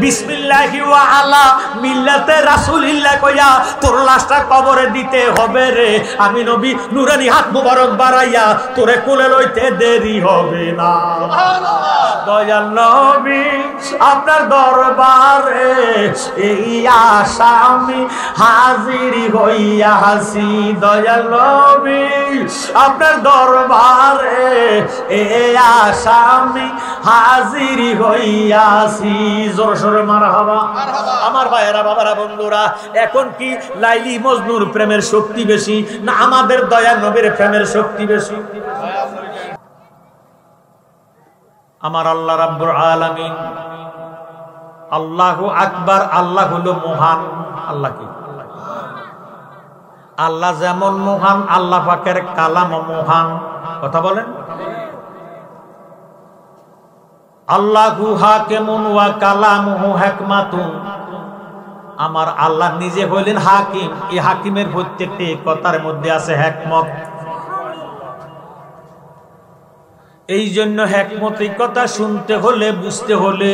বিসমিল্লাহি ওয়া আলা মিল্লাতে রাসূলিল্লাহ কইয়া তোর লাশটা কবরে দিতে হবে রে। আমি নবী নুরানি হাত মুবারক বাড়াইয়া তোরে কোলে লইতে দেরি হবে না। দয়াল নবী আপনার দরবারে এই আশা আমি হাজির হইয়াছি। দয়াল নবী আপনার দরবারে এই আশা আমি হাজির হইয়াছি। জোর সোরে মারহাবা। আমার ভাইয়েরা বাবারা বন্ধুরা, এখন কি লাইলি মজনুর প্রেমের শক্তি বেশি না আমাদের দয়াল নবীর প্রেমের শক্তি বেশি? আমার আল্লাহ রাব্বুল আলামিন আল্লাহু আকবার। আল্লাহ হলো মহান। আল্লাহ কি? আল্লাহ যেমন মহান, আল্লাহ পাকের কালাম মহান। কথা বলেন। আল্লাহু হাকিমুন ওয়া কালামুহু হিকমাতুন। আমার আল্লাহ নিজে হইলেন হাকিম। এই হাকিমের প্রত্যেকটি কথার মধ্যে আছে হিকমত। এই জন্য হিকমতি কথা শুনতে হলে, বুঝতে হলে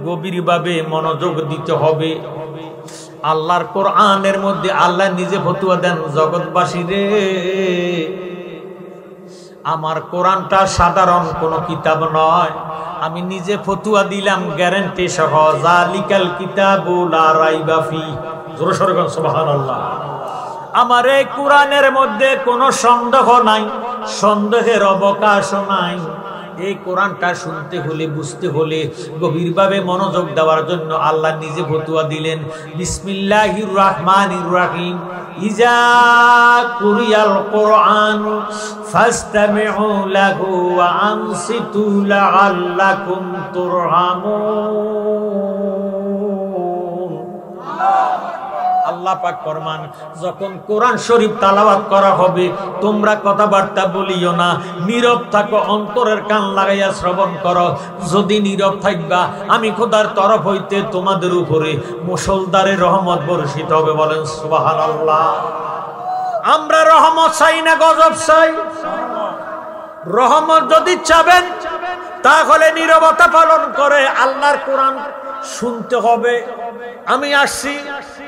গভীরভাবে মনোযোগ দিতে হবে। আল্লাহর কোরআনের মধ্যে আল্লাহ নিজে ফতোয়া দেন, জগৎবাসী রে আমার কোরআনটা সাধারণ কোনো কিতাব নয়। আমি নিজে ফতোয়া দিলাম গ্যারান্টি সহ, যালিকাল কিতাবু লা রাইবা ফি। জোরে সোরে বলেন সুবহানাল্লাহ। আমার এই কোরআনের মধ্যে কোনো সন্দেহ নাই, সন্দেহের অবকাশ নাই। এই কোরআনটা শুনতে হলে, বুঝতে হলে গভীরভাবে মনোযোগ দেওয়ার জন্য আল্লাহ নিজে ফতোয়া দিলেন, বিসমিল্লাহির রহমানির রহিম। ইজা কুরিয়াল কোরআন ফাসতামিউ লাহু ওয়া আনসিতু লাআল্লাকুম তুরহামুন। আল্লাহ পাক ফরমান, যখন কোরআন শরীফ তেলাওয়াত করা হবে তোমরা কথাবার্তা বলিও না, নীরব থাকো, অন্তরের কান লাগাইয়া শ্রবণ করো। যদি নীরব থাকবা আমি খোদার তরফ হইতে তোমাদের উপরে মুষলধারে রহমত বর্ষিত হবে। বলেন সুবহানাল্লাহ। আমরা রহমত চাই না গজব চাই? রহমত যদি চাবেন তাহলে নীরবতা পালন করে আল্লাহর কোরআন শুনতে হবে। আমি আসছি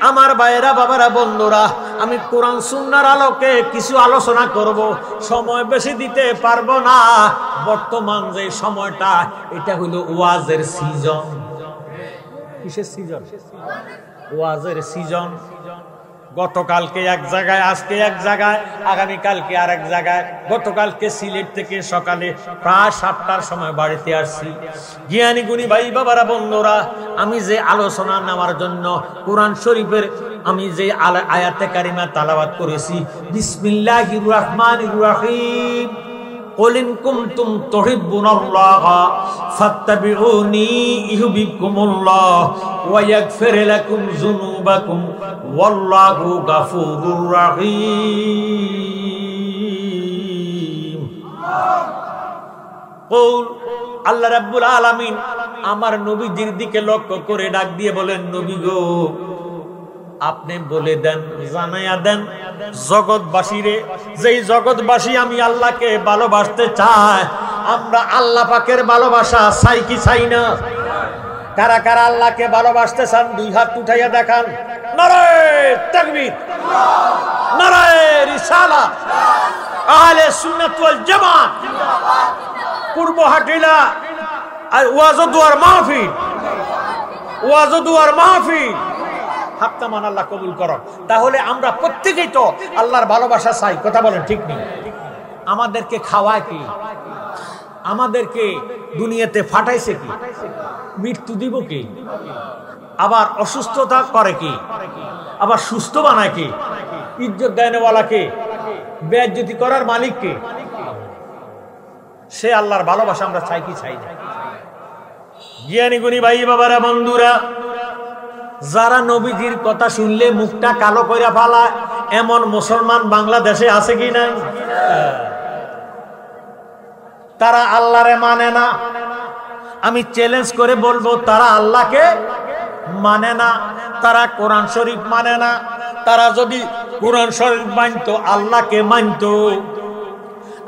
আমার ভাইয়েরা বাবারা বন্ধুরা, আমি কোরআন সুন্নাহর আলোকে কিছু আলোচনা করব। সময় বেশি দিতে পারবো না। বর্তমান যে সময়টা, এটা হলো ওয়াজের সিজন। কিসের সিজন? ওয়াজের সিজন। গতকালকে এক জায়গায়, আজকে এক জায়গায়, আগামীকালকে আর এক জায়গায়। গতকালকে সিলেট থেকে সকালে প্রায় 7টার সময় বাড়িতে আসছি। জ্ঞানী গুণী ভাই বাবারা বন্ধুরা, আমি যে আলোচনা নেওয়ার জন্য কোরআন শরীফের আমি যে আয়াতে কারিমা তেলাওয়াত করেছি, বিসমিল্লাহির রহমানির রহিম, কুল ইন কুনতুম তুহিব্বুনাল্লাহা ফাত্তাবিউনি ইউহিব্বুকুমুল্লাহ ওয়া ইয়াগফির লাকুম যুনুবাকুম ওয়াল্লাহু গাফুরুর রহিম। কুল, আল্লাহ রাব্বুল আলামিন আমার নবীজির দিকে লক্ষ্য করে ডাক দিয়ে বলেন, নবী গো আপনি বলে দেন, জানাইয়া দেন জগৎবাসীরে, যেই জগৎবাসী আমি আল্লাহকে ভালোবাসতে চায়। আমরা আল্লাহ পাকের ভালোবাসা চাই কি চাই না? কারা কারা আল্লাহকে ভালোবাসতে চান দুই হাত উঠাইয়া দেখান। নারায়ে তাকবীর, নারায়ে রিসালাত, আহলে সুন্নাত ওয়াল জামাত, পূর্ব হাটিলা ওয়াজ ও দুয়ার মাহফিল, ওয়াজ ও দুয়ার মাহফিল। হাক্কামান আল্লাহ কবুল করো। তাহলে আমরা প্রত্যেকেই তো আল্লাহর ভালোবাসা চাই। কথা বলেন ঠিক নেই? আমাদেরকে খাওয়ায় কি? আমাদেরকে দুনিয়াতে ফাটাইছে কি? মৃত্যু দিব কি? আবার অসুস্থতা করে কি? আবার সুস্থ বানায় কি? ইজ্জত দেয়ওয়ালা কে? বেইজ্জতি করার মালিক কে? সে আল্লাহর ভালোবাসা আমরা চাই কি চাই না? জ্ঞানী গুণী ভাই বাবারা বন্ধুরা, যারা নবীজির কথা শুনলে মুখটা কালো কইরা ফালায় এমন মুসলমান বাংলাদেশে আছে কি নাই? তারা আল্লাহরে মানে না। আমি চ্যালেঞ্জ করে বলবো, তারা আল্লাহকে মানে না, তারা কোরআন শরীফ মানে না। তারা যদি কোরআন শরীফ মানতো, আল্লাহকে মানতো।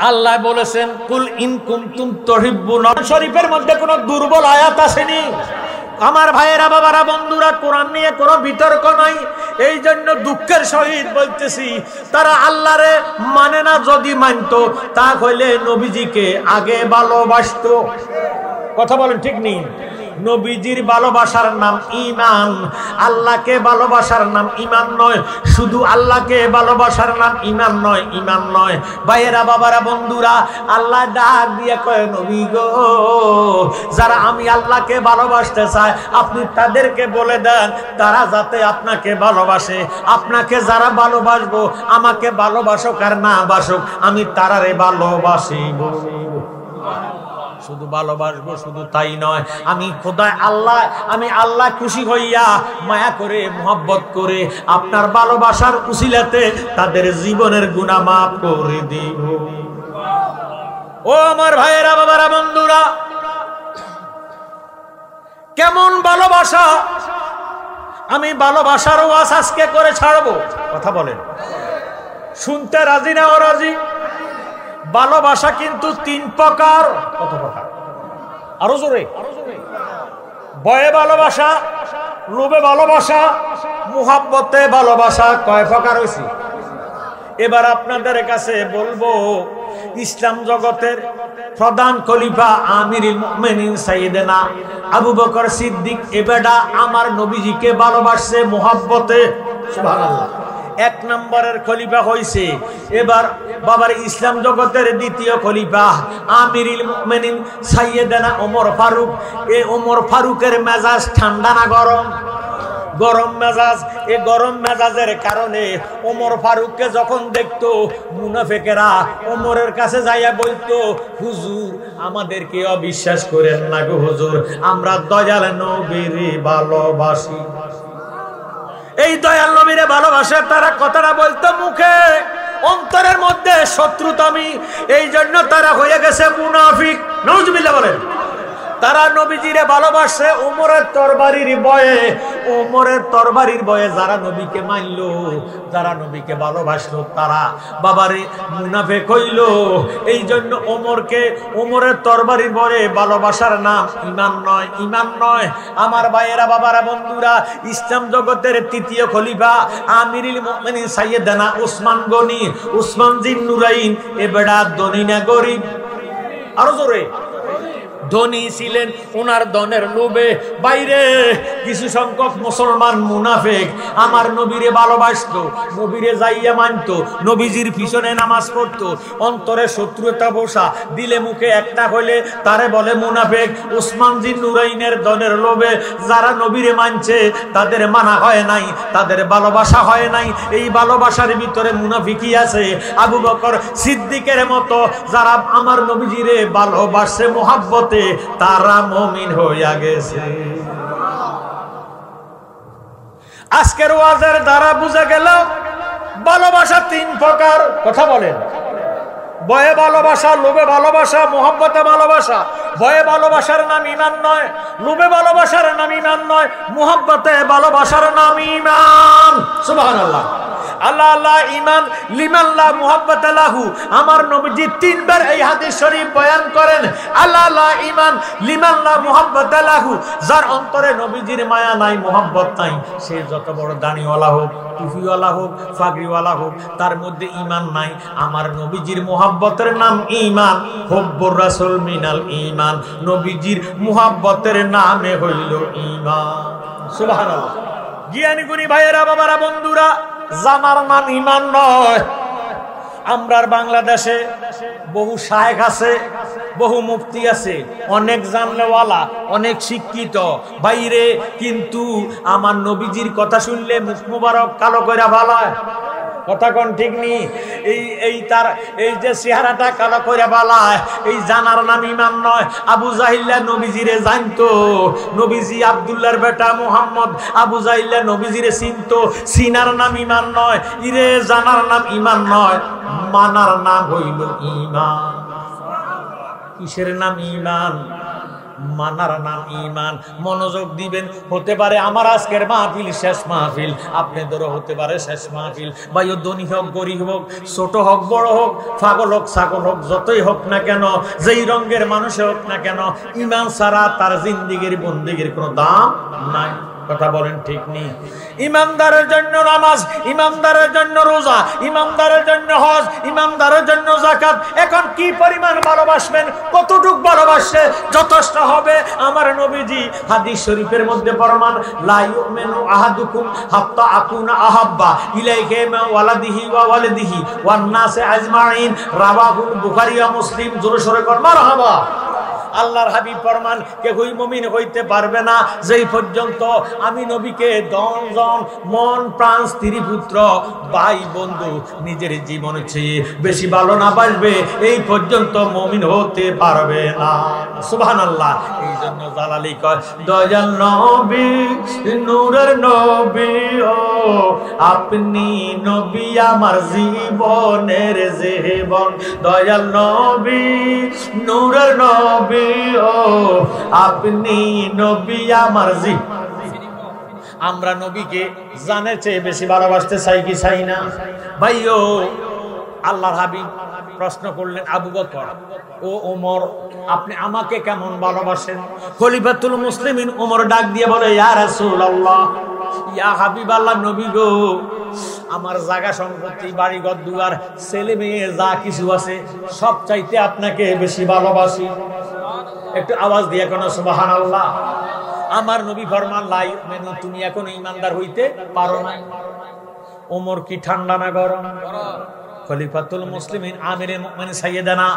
আল্লাহ বলেছেন, কুল ইন কুনতুম তুহিব্বুনা। শরীফের মধ্যে কোনো দুর্বল আয়াত আসেনি। আমার ভাইয়েরা বাবারা বন্ধুরা, কোরআন নিয়ে কোনো বিতর্ক নাই। এই জন্য দুঃখের সহিত বলতেছি, তারা আল্লাহরে মানে না। যদি মানতো তা হইলে নবীজিকে আগে ভালোবাসতো। কথা বলেন ঠিক নেই? নবীজির ভালোবাসার নাম ঈমান। আল্লাহকে ভালোবাসার নাম ঈমান নয়। শুধু আল্লাহকে ভালোবাসার নাম ঈমান নয়, ঈমান নয়। ভাইয়েরা বাবারা বন্ধুরা, আল্লাহ ডাক দিয়ে কয়, নবী গো, যারা আমি আল্লাহকে ভালোবাসতে চায় আপনি তাদেরকে বলে দেন তারা যাতে আপনাকে ভালোবাসে। আপনাকে যারা ভালোবাসবো, আমাকে ভালোবাসুক আর না বাসুক, আমি তারারে ভালোবাসিব। শুধু ভালোবাসবো, শুধু তাই নয়, আমি খোদা আল্লাহ, আমি আল্লাহ খুশি হইয়া মায়া করে মোহাব্বত করে আপনার ভালোবাসার উসিলাতে তাদের জীবনের গুনাহ মাফ করে দিব। ও আমার ভাইয়েরা বাবারা বন্ধুরা, কেমন ভালোবাসা! আমি ভালোবাসার ওয়াজ আজকে করে ছাড়বো। কথা বলেন, শুনতে রাজি না অরাজি? ভালোবাসা কিন্তু 3 প্রকার। কত প্রকার? আরো জোরে। ভয়ে ভালোবাসা, লোভে ভালোবাসা, মুহাব্বতে ভালোবাসা। কয় প্রকার হইছে? এবার আপনাদের কাছে বলবো, ইসলাম জগতের প্রধান খলিফা আমিরুল মুমিনিন সাইয়েদনা আবু বকর সিদ্দিক এবেটা আমার নবীজিকে ভালোবাসে মুহাব্বতে। সুবহানাল্লাহ। 1 নম্বরের খলিফা হইছে এবার বাবার ইসলাম জগতের দ্বিতীয় খলিফা আমিরুল মুমিনিন সাইয়েদনা ওমর ফারুক। এই ওমর ফারুকের মেজাজ ঠান্ডা না গরম? গরম মেজাজ। এই গরম মেজাজের কারণে ওমর ফারুককে যখন দেখতো মুনাফিকেরা ওমরের কাছে যাইয়া বলতো, হুজুর আমাদেরকে অবিশ্বাস করেন না গো হুজুর, আমরা দয়াল নবীরে ভালোবাসি। এই দয়াল নবীরে ভালোবাসে তারা কথাটা বলতো মুখে, অন্তরের মধ্যে শত্রুতামি। এই জন্য তারা হয়ে গেছে মুনাফিক। নাউজুবিল্লাহ বলেন। তারা নবীজিরে ভালোবাসে ওমরের তরবারির ভয়ে। ওমরের তরবারির ভয়ে যারা নবীকে মানলো, যারা নবীকে ভালোবাসলো, তারা বাবারে মুনাফিক হইল। এই জন্য ওমরকে ওমরের তরবারির ভয়ে ভালোবাসার নাম ঈমান নয়, ঈমান নয়। আমার ভাইয়েরা বাবারা বন্ধুরা, ইসলাম জগতের তৃতীয় খলিফা আমিরুল মুমিনিন সাইয়েদনা উসমান গনি, উসমান জিন নুরাইন। এ বেড়া ধনী না গরিব? আরো জোরে। ধনী ছিলেন, ওনার ধনের লোভে বাইরে কিছু সংখ্যক মুসলমান মুনাফিক আমার নবীরে ভালোবাসতো, নবীরে যাইয়া মানতো, নবীজির পিছনে নামাজ পড়তো, অন্তরে শত্রুতা বসা, দিলে মুখে একটা হইলে তারে বলে মুনাফিক। উসমান জিন নুরাইনের ধনের লোভে যারা নবীরে মানছে তাদের মানা হয় নাই, তাদের ভালোবাসা হয় নাই। এই ভালোবাসার ভিতরে মুনাফিকই আছে। আবু বকর সিদ্দিকের মতো যারা আমার নবীজিরে ভালোবাসে মুহাব্বতে, তারা মুমিন হইয়া গেছে। আজকের ওয়াজের দ্বারা বুঝা গেল ভালোবাসা 3 প্রকার। কথা বলেন। ভয়ে ভালোবাসা, লোভে ভালোবাসা, মুহাব্বতে ভালোবাসা। ভয়ে ভালোবাসার নাম ঈমান নয়, লোভে ভালোবাসার নাম ঈমান নয়, মুহাব্বতে ভালোবাসার নাম ঈমান। সুবহানাল্লাহ। আল্লাহ আল্লাহ ঈমান লিমান লা মুহাব্বাতা লাহু। আমার নবীজি 3 বার এই হাদিস শরীফ বয়ান করেন, আল্লাহ আল্লাহ ঈমান লিমান লা মুহাব্বাতা লাহু। যার অন্তরে নবীজির মায়া নাই, মুহাব্বত নাই, সে যত বড় দাড়িওয়ালা হোক, টুপিওয়ালা হোক, পাগড়িওয়ালা হোক, তার মধ্যে ঈমান নাই। আমার নবীজির মুহাব্বতের নাম ঈমান। হুব্বুর রাসূল মিনাল ঈমান। নবীজির মুহাব্বতের নামে হইল ঈমান। সুবহানাল্লাহ। জ্ঞানী গুণী ভাইয়েরা বাবারা বন্ধুরা, জানার নাম ঈমান নয়। আমরার বাংলাদেশে বহু শায়েখ আছে, বহু মুফতি আছে, অনেক জানলেওয়ালা, অনেক শিক্ষিত বাইরে, কিন্তু আমার নবীজির কথা শুনলে মুখ মুবারক কালো কইরা ফালায়। কথা কোন ঠিক নি? তার এই যে চেহারাটা কালো কইরা ফালায়, এই জানার নাম ঈমান নয়। আবু জাহিল্লা নবীজিরে জানতো, নবীজি আব্দুল্লাহর বেটা মুহাম্মদ। আবু জাহিল্লা নবীজিরে চিনতো, চিনার নাম ঈমান নয়। ইরে জানার নাম ঈমান নয়, মানার নাম হইল ঈমান। কিসের নাম ঈমান? মানার নাম ঈমান। মনোযোগ দিবেন। হতে পারে আমার আজকের মাহফিল শেষ মাহফিল, আপনাদেরও হতে পারে শেষ মাহফিল। ভাই, ধনী হোক গরিব হোক, ছোট হোক বড় হোক, পাগল হোক ছাগল হোক, যতই হোক না কেন, যেই রঙের মানুষ হোক না কেন, ঈমান ছাড়া তার জিন্দেগির বন্দেগীর কোনো দাম নাই। কথা বলেন ঠিক নেই? ইমানদারের জন্য নামাজ, ইমানদারের জন্য রোজা, ইমানদারের জন্য হজ, ইমানদারের জন্য যাকাত। এখন কি পরিমাণ ভালোবাসবেন, কতটুক ভালোবাসে যথেষ্ট হবে। আমার নবীজি হাদিস শরীফের মধ্যে ফরমান, লা ইউমিনু আহাদুকুম হাত্তা আকুনা আহাব্বা ইলাইহি মা ওয়ালাদিহি ওয়া ওয়ালিদিহি ওয়ান নাসি আজমাইন। রাওয়াহুল বুখারী ওয়া মুসলিম। জোরে সোরে কর মারহাবা। আল্লাহর হাবিব ফরমান, কেউই মুমিন হইতে পারবে না যেই পর্যন্ত আমি নবীকে দনজন মন প্রাণ স্ত্রী পুত্র ভাই বন্ধু নিজের জীবনের চেয়ে বেশি ভালো না বাসবে, এই পর্যন্ত মুমিন হতে পারবে না। সুবহানাল্লাহ। এই জন্য জালালি কয়, দয়াল নবী নূরের নবী ও আপনি নবী আমার জীবনের জীবন। দয়াল নবী নূরের নবী ও আপনি নবী আমার জীবন। আমরা নবীকে জানের চেয়ে বেশি ভালোবাসতে চাই কি চাই না? ভাইও, আল্লাহর হাবিব প্রশ্ন করলেন, আবু বকর ও ওমর, আপনি আমাকে কেমন ভালোবাসেন? খলিফাতুল মুসলিমিন ওমর ডাক দিয়ে বলে, ইয়া রাসূলুল্লাহ, ইয়া হাবিবাল্লাহ, নবী গো, আমার জায়গা সম্পত্তি বাড়িঘর দুয়ার ছেলে মেয়ে যা কিছু আছে সব চাইতে আপনাকে বেশি ভালোবাসি। একটু আওয়াজ দিয়ে কোন সুবহানাল্লাহ। আমার নবী ফরমান, লা ইউমিনু, তুমি এখনো ইমানদার হইতে পারো না। ওমর কি ঠান্ডা না গরম? খলিফাতুল মুসলিমিন আমিরে মুমিনিন সাইয়েদানা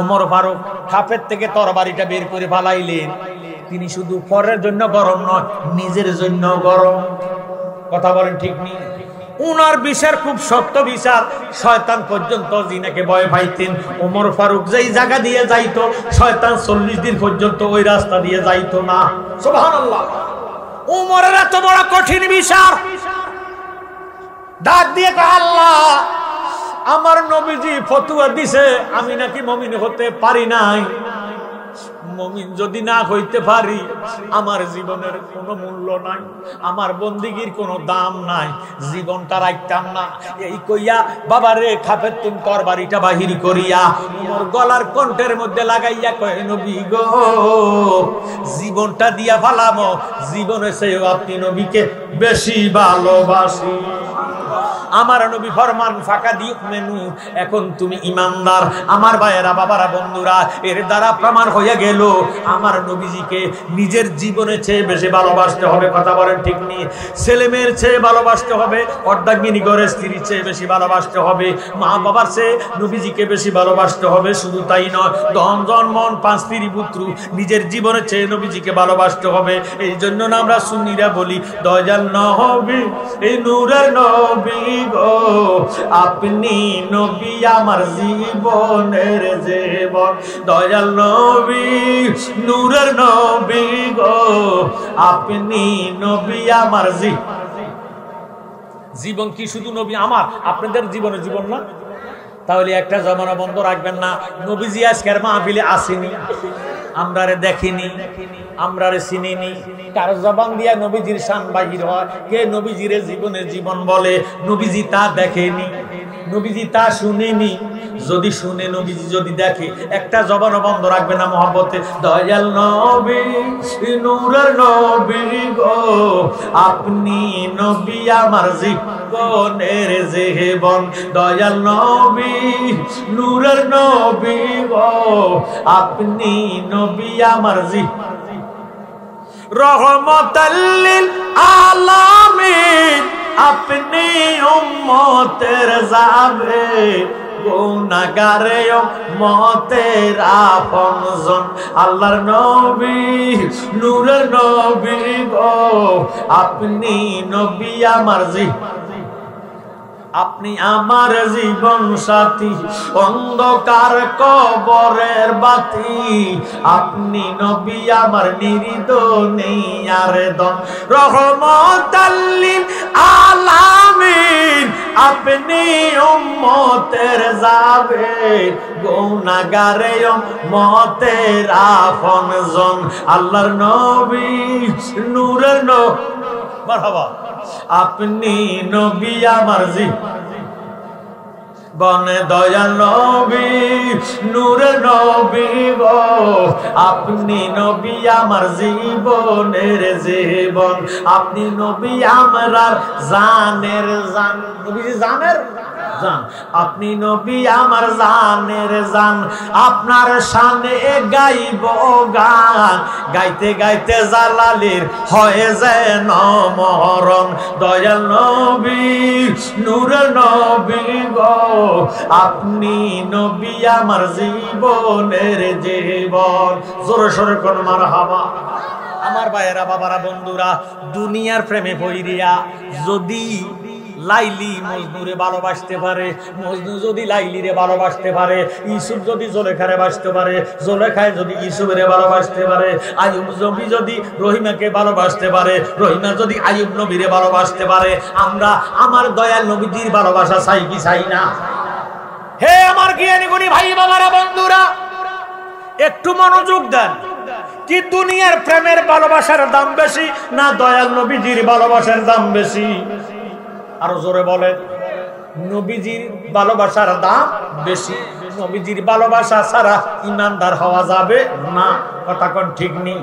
ওমর ফারুক খাপের থেকে তরবারিটা বের করে ফালাইলেন। তিনি শুধু পরের জন্য গরম নয়, নিজের জন্য গরম। কথা বলেন ঠিক নেই? উনার বিচার খুব শক্ত বিচার। শয়তান পর্যন্ত জিনাকে ভয় পাইতেন। ওমর ফারুক যেই জায়গা দিয়ে যাইতো, শয়তান 40 দিন পর্যন্ত ওই রাস্তা দিয়ে যাইতো না। সুবহানাল্লাহ। ওমরের এত বড় কঠিন বিচার, ডাক দিয়ে কয়, আল্লাহ, আমার নবীজি ফতোয়া দিছে আমি নাকি মুমিন হতে পারি নাই। মুমিন যদি না হইতে পারি, আমার জীবনের কোনো মূল্য নাই, আমার বন্দিগির কোনো দাম নাই, জীবনটা রাখতাম না। এই কইয়া বাবারে খাপের তুম তরবারিটা বাহির করিয়া ওমর গলার কণ্ঠের মধ্যে লাগাইয়া কয়, নবী গো, জীবনটা দিয়া ফালামো, জীবনে চেয়েও আপনি নবীকে বেশি ভালোবাসি। আমার নবী ফরমান, ফাঁকা দিও মেনু, এখন তুমি ইমানদার। আমার ভাইয়েরা, বাবারা, বন্ধুরা, এর দ্বারা প্রমাণ হয়ে গেল আমার নবীজিকে নিজের জীবনের চেয়ে বেশি ভালোবাসতে হবে। কথা বলেন ঠিক নেই? ছেলে মেয়ের চেয়ে ভালোবাসতে হবে, অর্ধাঙ্গিনী ঘরের স্ত্রীর চেয়ে বেশি ভালোবাসতে হবে, মা বাবার চেয়ে নবীজিকে বেশি ভালোবাসতে হবে। শুধু তাই নয়, ধন জন মন পাঁচ স্ত্রী পুত্র নিজের জীবনের চেয়ে নবীজিকে ভালোবাসতে হবে। এই জন্য না আমরা সুন্নিরা বলি, দয়াল নবী এই নূরের নবী গো, আপনি নবী আমার জীবনের জীবন। দয়াল নবী নূরের নবী গো, আপনি নবী আমার জীবন। কি শুধু নবী আমার আপনাদের জীবনের জীবন না? তাহলে একটা জমানা বন্ধ রাখবেন না। নবীজি আজকের মাহফিলে আসেনি, আমরারে দেখিনি, আমরারে চিনিনি। কার জবান দিয়া নবীজির শান বাহির হয়? কে নবীজির জীবনের জীবন বলে? নবীজি তা দেখেনি, নবীজি তা শুনেনি। যদি শুনে, নবীজি যদি দেখে, একটা জবান বন্ধ রাখবে না মহব্বতে। দয়াল নবী নূরের নবী গো, আপনি নবী আমার জীবনের জীবন। দয়াল নবী নূরের নবী গো, আপনি নবী আমার রহমতাল লিল আলামিন, আপনি উম্মতের যাবে গুনাহগারে উম্মতের আপনজন। আল্লাহর নবী নূরের নবী গো, আপনি নবী আমার আপনি আমার জীবন সাথী, অন্ধকার কবরের বাতি, আপনি নবী আমার নির্দনিয়ার দম। রহমতাল লিল আলামিন, আপনি উম্মতের জাবেদ গুনাহগারে উম্মতের আপনজন আল্লাহর নবী নূরের নবী মারহাবা আপনি নবী আমার বনে দয়াল নবী নূরের নবী গো আপনি নবী আমার জীবনের জীবন আপনি নবী আমার জানের জান নবী জানের জান আপনি নবী আমার জানের জান আপনার শানে গাইব গান গাইতে গাইতে জালালের হয়ে যেন মরণ দয়াল নবী নূরের নবী গো আপনি নবী আমার জীবনের জীবন জোরে সোরে কোন মারহাবা আমার ভাইয়েরা বাবারা বন্ধুরা দুনিয়ার প্রেমে পইরিয়া যদি লাইলি মজনুরে ভালোবাসতে পারে মজনু যদি লাইলিরে ভালোবাসতে পারে ইউসুফ যদি জুলেখারে বাসতে পারে জুলেখায় যদি ইউসুফেরে ভালোবাসতে পারে আইয়ুব নবী যদি রহিমাকে ভালোবাসতে পারে রহিমা যদি আইয়ুব নবীরে ভালোবাসতে পারে আমরা আমার দয়াল নবীজির ভালোবাসা চাই কি চাই না হে আমার জ্ঞানী গুণী ভাই বাবারা বন্ধুরা একটু মনোযোগ দেন কি দুনিয়ার প্রেমের ভালোবাসার দাম বেশি না দয়াল নবীজির ভালোবাসার দাম বেশি আরো জোরে বলেন নবীজির ভালোবাসার দাম বেশি নবীজির ভালোবাসা ছাড়া ইমানদার হওয়া যাবে না কথা কোন ঠিক নেই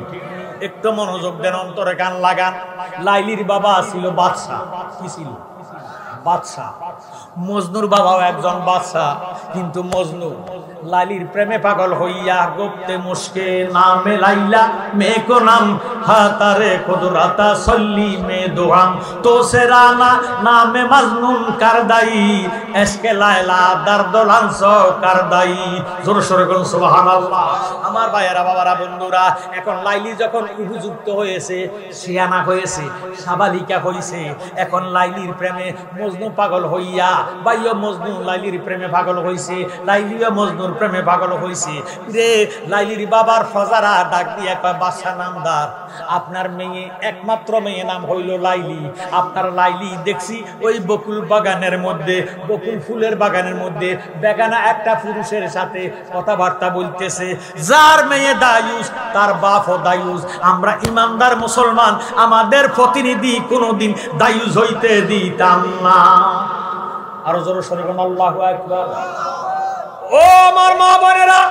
একটু মনোযোগ দেন অন্তরে কান লাগান লাইলির বাবা ছিল বাদশা কি ছিল বাদশা মজনুর বাবাও একজন বাদশা কিন্তু মজনু লাইলির প্রেমে পাগল হইয়া গোপতে মুশকে নামে লাইলা মে কো নাম হাতারে কুদরাতা সল্লি মে দুহাম তো সেরানা নামে মজনুন কারদাই এসকে লাইলা দর্দলানস কারদাই জোরে সোরে কোন সুবহানাল্লাহ আমার ভাইয়েরা বাবারা বন্ধুরা এখন লাইলি যখন উপযুক্ত হয়েছে শিয়ানা হয়েছে সাবালিকা হয়েছে এখন লাইলির প্রেমে মজনু পাগল হইয়া বাইও মজনু লাইলির প্রেমে পাগল হইছে লাইলিও মজনুর প্রেমে পাগল হইছে রে লাইলির বাবার ফজারা ডাক দিয়া কয় বাদশা নামদার আপনার মেয়ে একমাত্র মেয়ে নাম হইল লাইলি আপনার লাইলি দেখছি ওই বকুল বাগানের মধ্যে বকুল ফুলের বাগানের মধ্যে বেগানা একটা পুরুষের সাথে কথাবার্তা বলতেছে যার মেয়ে দায়ুস তার বাপও দায়ুস আমরা ইমানদার মুসলমান আমাদের প্রতিনিধি কোনোদিন দায়ুস হইতে দিতাম না আরো জোরে শুনে কোন আল্লাহু আকবার ও আমার মা বোনেরা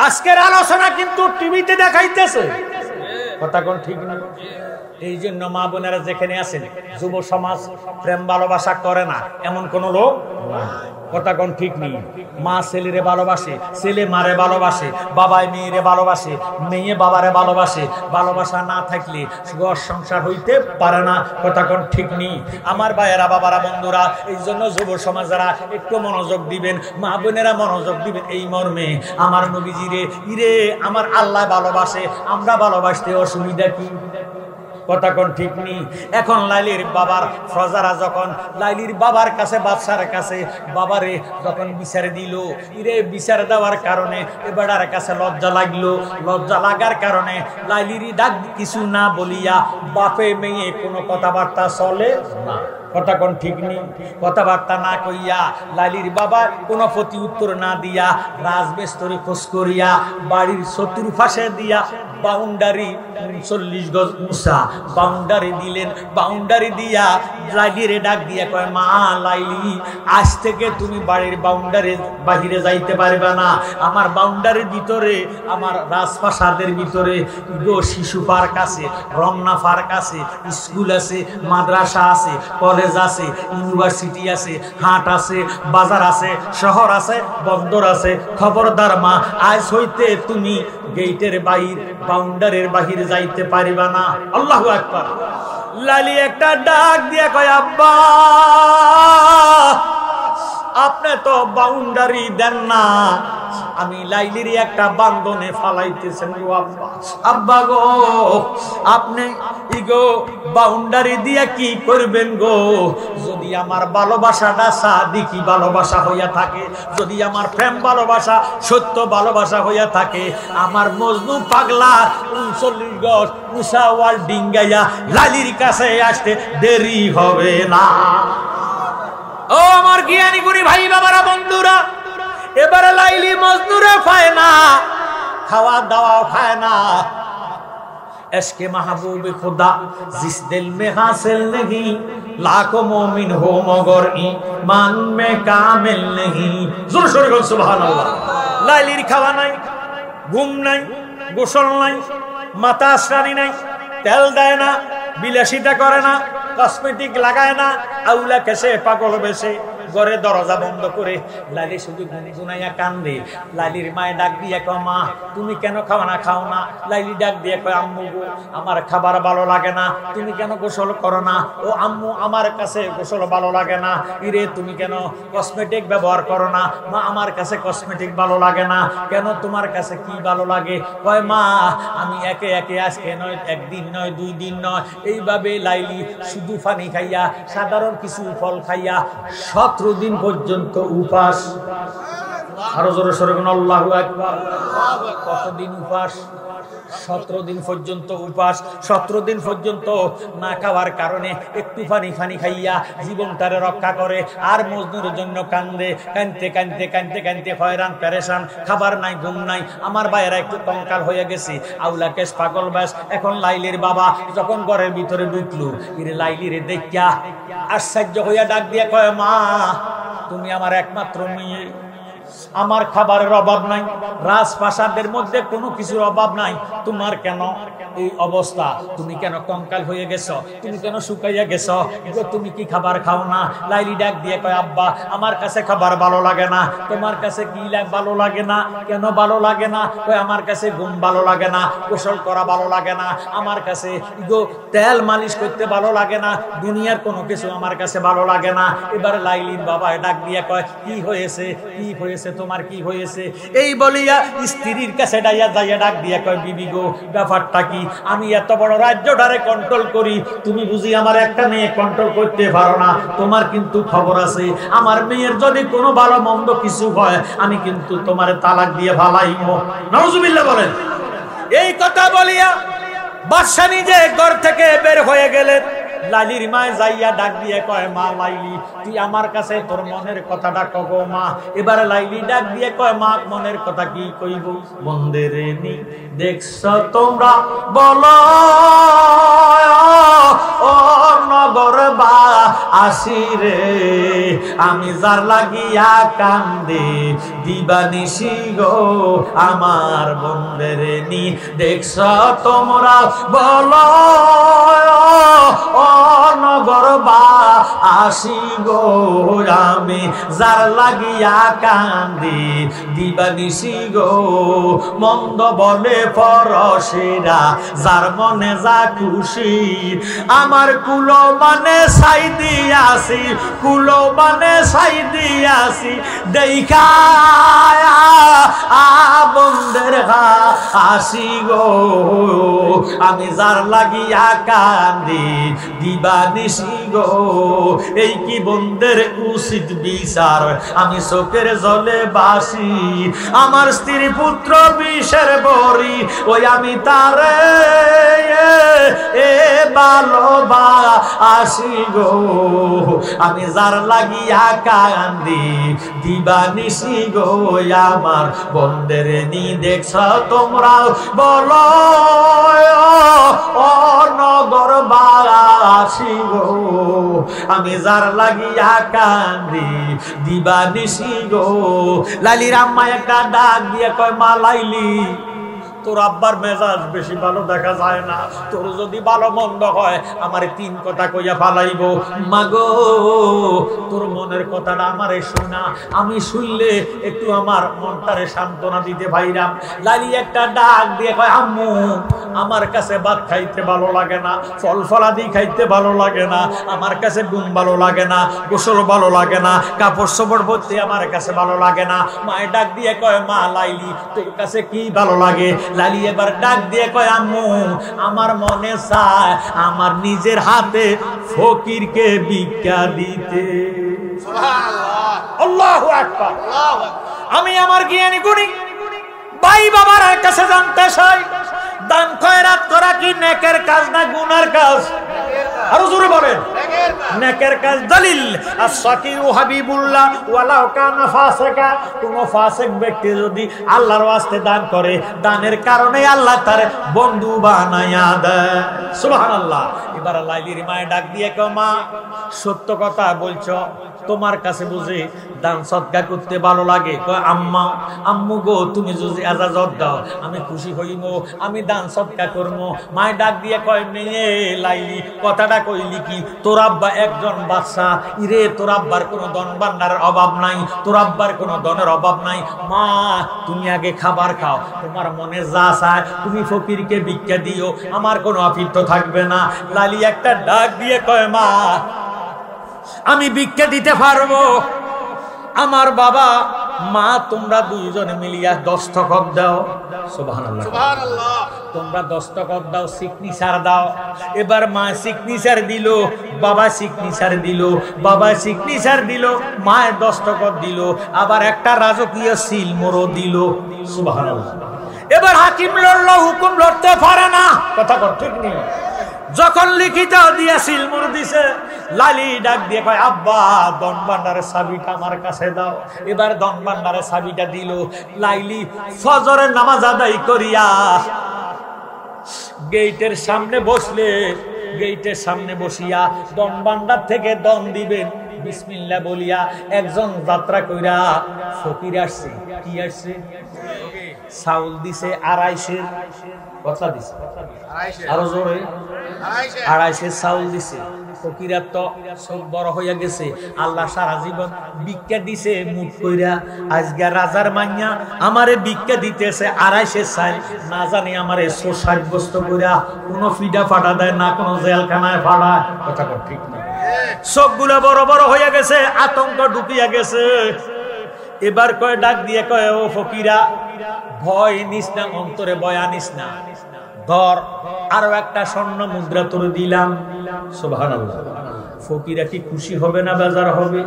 আজকের আলোচনা কিন্তু টিভিতে দেখাইতেছে কথা কোন ঠিক না এই জন্য মা বোনেরা যেখানে আছেন যুব সমাজ প্রেম ভালোবাসা করে না এমন কোন লোক কথা কোন ঠিক নেই মা ছেলেরে ভালোবাসে ছেলে মারে ভালোবাসে বাবাই মেয়েরে ভালোবাসে মেয়ে বাবারে ভালোবাসে ভালোবাসা না থাকলে ঘর সংসার হইতে পারে না কথা কোন ঠিক নেই আমার ভাইয়েরা বাবারা বন্ধুরা এই জন্য যুব সমাজেরা একটু মনোযোগ দিবেন মা বোনেরা মনোযোগ দিবেন এই মর্মে আমার নবীজিরে ইরে আমার আল্লাহ ভালোবাসে আমরা ভালোবাসতে অসুবিধা কি কথা কোন ঠিক নেই এখন লাইলির বাবার ফজারা যখন লাইলির বাবার কাছে বাদশার কাছে বাবারে যখন বিচার দিল ইরে বিচার দেওয়ার কারণে এবারের কাছে লজ্জা লাগলো লজ্জা লাগার কারণে লাইলিরই ডাক কিছু না বলিয়া বাপে মেয়ে কোনো কথাবার্তা চলে না কথা কোন ঠিক নেই কথাবার্তা না কইয়া লাইলির বাবা কোনো প্রতি উত্তর না দিয়া রাজবেস্তরে খোঁজ করিয়া বাড়ির চতুর্পাশে দিয়া বাউন্ডারি 40 গজ উঁচা বাউন্ডারি দিলেন বাউন্ডারি দিয়া লাইলিরে ডাক দিয়া কয় মা লাইলি আজ থেকে তুমি বাড়ির বাউন্ডারির বাহিরে যাইতে পারবে না আমার বাউন্ডারির ভিতরে আমার রাজপ্রাসাদের ভিতরে গো শিশু পার্ক আছে রমনা পার্ক আছে স্কুল আছে মাদ্রাসা আছে কলেজ আছে ইউনিভার্সিটি আছে হাট আছে বাজার আছে শহর আছে বন্দর আছে খবরদার মা আজ হইতে তুমি গেটের বাইর বাউন্ডারির বাহিরে যাইতে পারিবা না আল্লাহু আকবার লালি একটা ডাক দিয়ে কয় আব্বা আপনি তো বাউন্ডারি দেন না আমি লাইলির একটা বান্ধনে ফালাইতেছেন গো আব্বা আব্বা গো আপনি ইগো বাউন্ডারি দিয়া কি করবেন গো যদি আমার ভালোবাসাটা সাদিকি ভালোবাসা হইয়া থাকে যদি আমার প্রেম ভালোবাসা সত্য ভালোবাসা হইয়া থাকে আমার মজনু পাগলা 39 গজ উষা ওয়াল ডিঙ্গাইয়া লালির কাছে আসতে দেরি হবে না ও আমার জ্ঞানী গুণী ভাই বাবারা বন্ধুরা, এবারে লাইলি মজনুরে পায় না, খাওয়া দাওয়া খায় না। এশকে মাহবুব খুদা জিস দিল মে হাসিল नहीं, लाखों मोमिन हो मगर ईमान में कामिल नहीं। जोर सोरे बोल सुबहानाल्लाह। লাইলির খাওয়া নাই, ঘুম নাই, গোসল নাই, মাথা আশ্রানি নাই, তেল দেয় না, বিলাসিতা করে না, কসমেটিক লাগায় না, আউলা কেসে পাগল বেশে ঘরে দরজা বন্ধ করে লাইলি শুধু গুনগুনাইয়া কান্দে। লাইলির মায়ে ডাক দিয়ে কয় মা তুমি কেন খাও না? লাইলি ডাক দিয়ে কয় আম্মু গো আমার খাবার ভালো লাগে না, তুমি কেন গোসল করো না? ও আম্মু আমার কাছে গোসল ভালো লাগে না। ইরে তুমি কেন কসমেটিক ব্যবহার করো না? মা আমার কাছে কসমেটিক ভালো লাগে না। কেন তোমার কাছে কি ভালো লাগে? কয় মা আমি একে একে আজকে নয়, একদিন নয়, 2 দিন নয়, এইভাবে লাইলি শুধু পানি খাইয়া সাধারণ কিছু ফল খাইয়া 17 দিন পর্যন্ত উপাস। আরো জোরে সরে বলুন আল্লাহু আকবার। কতদিন উপাস? 17 দিন পর্যন্ত উপাস। 17 দিন পর্যন্ত না খাওয়ার কারণে একটু পানি খাইয়া জীবনটারে রক্ষা করে। আর মজনুর জন্য কান্দে, কানতে হয়রান পেরেশান, খাবার নাই, ঘুম নাই। আমার ভাইয়েরা একটু কঙ্কাল হয়ে গেছে, আউলা কেশ পাগল ব্যাস। এখন লাইলির বাবা যখন ঘরের ভিতরে ঢুকলো, ইরে লাইলিরে দেখিয়া আশ্চর্য হইয়া ডাক দিয়ে কয় মা তুমি আমার একমাত্র মেয়ে, আমার খাবারের অভাব নাই, রাজপ্রাসাদের মধ্যে কোনো কিছুর অভাব নাই, তোমার কেন এই অবস্থা? তুমি কেন কঙ্কাল হয়ে গেছো? তুমি কেন শুকাইয়া গেছো? তুমি কি খাবার খাও না? লাইলি ডাক দিয়ে কয় আব্বা আমার কাছে খাবার ভালো লাগে না। তোমার কাছে কি ভালো লাগে না? কেন ভালো লাগে না? কয় আমার কাছে ঘুম ভালো লাগে না, গোসল করা ভালো লাগে না, আমার কাছে তেল মালিশ করতে ভালো লাগে না, দুনিয়ার কোনো কিছু আমার কাছে ভালো লাগে না। এবারে লাইলির বাবা ডাক দিয়ে কয় কি হয়েছে, কি হয়েছে, তোমার কি হয়েছে? এই বলিয়া স্ত্রীর কাছে যাইয়া ডাক দিয়ে কয় বিবি গো ব্যাপারটা কি? আমি এত বড় রাজ্যটারে কন্ট্রোল করি, তুমি বুঝি আমার একটা মেয়ে কন্ট্রোল করতে পারো না? তোমার কিন্তু খবর আছে, আমার মেয়ের যদি কোনো ভালো মন্দ কিছু হয় আমি কিন্তু তোমার তালাক দিয়ে ফালাইবো। নাউজুবিল্লাহ বলেন। এই কথা বলিয়া বাদশা নিজে ঘর থেকে বের হয়ে গেলেন। লাইলির মায় যাইয়া ডাক দিয়ে কয় মা লাইলি তুই আমার কাছে তোর মনের কথাটা কব মা। এবারে লাইলি ডাক দিয়ে কয় মা মনের কথা কি কইব? বন্দেরে নি দেখছ তোমরা বলো ও নগর বা আসি রে, আমি যার লাগিয়া কান্দে দিবানিশি গো আমার বন্দেরে নি দেখছ তোমরা বলো ও নগর বা আসি গো আমি যার লাগিয়া কান্দি দিবানিশি গো। মন্দ বলে পরশেরা যার মনে যা খুশি, আমার কুলো মানে সাই দিয়াছি, কুলো মানে সাই দিয়াছি দেখা বন্ধের আসি গো আমি যার লাগিয়া কান্দি দিবানিশি গো। এই কি বন্ধের উচিত বিচার, আমি চোখের জলে বাসি, আমার স্ত্রী পুত্র বিষের বরি, ওই আমি তারে ভালোবাসি গো আমি যার লাগিয়া কান্দি দিবানিশি গো আমার বন্ধের নি দেখছ তোমরা বলো ও নগর বাসি গো আমি যার লাগিয়া কান্দি দিবানিশি গো। লাইলির আম্মা একটা ডাক দিয়ে কয় মা লাইলি তোর আব্বার মেজাজ বেশি ভালো দেখা যায় না, তোর যদি ভালো মন্দ হয় আমার 3 কথা কইয়া ফালাইব। মাগো তোর মনের কথাটা আমারে শোনা, আমি শুনলে একটু আমার মনটারে সান্ত্বনা দিতে পাইরাম। লাইলি একটা ডাক দিয়ে কয় আম্মু আমার কাছে ভাত খাইতে ভালো লাগে না, ফল ফলাদি খাইতে ভালো লাগে না, আমার কাছে ঘুম ভালো লাগে না, গোসল ভালো লাগে না, কাপড় চোপড় পরতে আমার কাছে ভালো লাগে না। মায়ের ডাক দিয়ে কয় মা লাইলি তোর কাছে কি ভালো লাগে? লাইলি এবার ডাক দিয়ে কয় আম্মু আমার মনে চায় আমার নিজের হাতে ফকিরকে ভিক্ষা দিতে। সুবহানাল্লাহ আল্লাহু আকবার। আমি আমার জ্ঞানী গুণী ভাই বাবার কাছে জানতে চাই দান খয়রাত করা কি নেকের কাজ না গুনার কাজ? আরো জোরে বলেন। নেকের কাজ দলিল। as-সাকিউ হাবিবুল্লাহ ওয়ালাউ কানা ফাসিকা, কোন ফাসিক ব্যক্তি যদি আল্লাহর ওয়াস্তে দান করে, দানের কারণে আল্লাহ তার বন্ধু বানায়া দেয়। সুবহানাল্লাহ। এবার লাইলির মায়ে ডাক দিয়ে কয়, মা সত্য কথা বলছো, তোমার কাছে বুঝি দান সদকা করতে ভালো লাগে? কয়, আম্মা আম্মু গো, তুমি যদি ইজাজত দাও আমি খুশি হইব, আমি দান সদকা করব। মায়ে ডাক দিয়ে কয়, মেয়ে লাইলি কথাটা কইলি কি? তোর আব্বা একজন বাদশা, ইরে তোর আব্বার কোনো ধন ভান্ডারের অভাব নাই, তোর আব্বার কোনো ধনের অভাব নাই। মা তুমি আগে খাবার খাও, তোমার মনে যা চায় তুমি ফকিরকে ভিক্ষা দিও, আমার কোনো আফিত্ব থাকবে না। লালি একটা ডাক দিয়ে কয়, মা আমি ভিক্ষা দিতে পারবো। আমার বাবা মা তোমরা দুইজনে মিলিয়া দস্তখত দাও। সুবহানাল্লাহ, সুবহানাল্লাহ। তোমরা দস্তখত দাও, সিগনেচার দাও। এবার মা সিগনেচার দিল, বাবা সিগনেচার দিল, বাবা সিগনেচার দিল, মায়ের দস্তখত দিল, আবার একটা রাজকীয় সিল মোড়ও দিল। সুবহানাল্লাহ। এবার হাকিম লড়লো, হুকুম লড়তে পারে না। কথা ঠিক নেই। যখন লিখিত দিয়া সিলমুর দিছে, লালি ডাক দিয়ে কয়, আব্বা ধন ভান্ডারের চাবিটা আমার কাছে দাও। এবার ধন ভান্ডারের চাবিটা দিল। লাইলি ফজরের নামাজ আদায় করিয়া গেটের সামনে বসলে, গেটের সামনে বসিয়া ধন ভান্ডার থেকে ধন দিবেন বিসমিল্লাহ বলিয়া একজন যাত্রা কইরা ফকির আসছে। কি আসছে? চাউল দিছে 250। কথা দিছে আরো জোরে, 250 চাউল দিছে। ফকিরা তো সব বড় হইয়া গেছে, আল্লাহ সারা জীবন ভিক্ষা দিছে মুঠ কইরা। আজকে রাজার মাইয়া আমারে ভিক্ষা দিতেছে 250 চাল, না জানি আমারে 60 বস্ত কইরা কোনো ফিডা ফাটা দেয় না, কোনো জেলখানায় ফাড়ায়। কথা ঠিক না। সবগুলা বড় বড় হইয়া গেছে, আতঙ্ক ঢুকিয়া গেছে। এবার কয় ডাক দিয়ে কয়, ও ফকিরা ভয় নিস না, অন্তরে ভয় আনিস না, ধর আরো একটা স্বর্ণ মুদ্রা তোরে দিলাম। সুবহানাল্লাহ। ফকিরা কি খুশি হবে না বেজার হবে?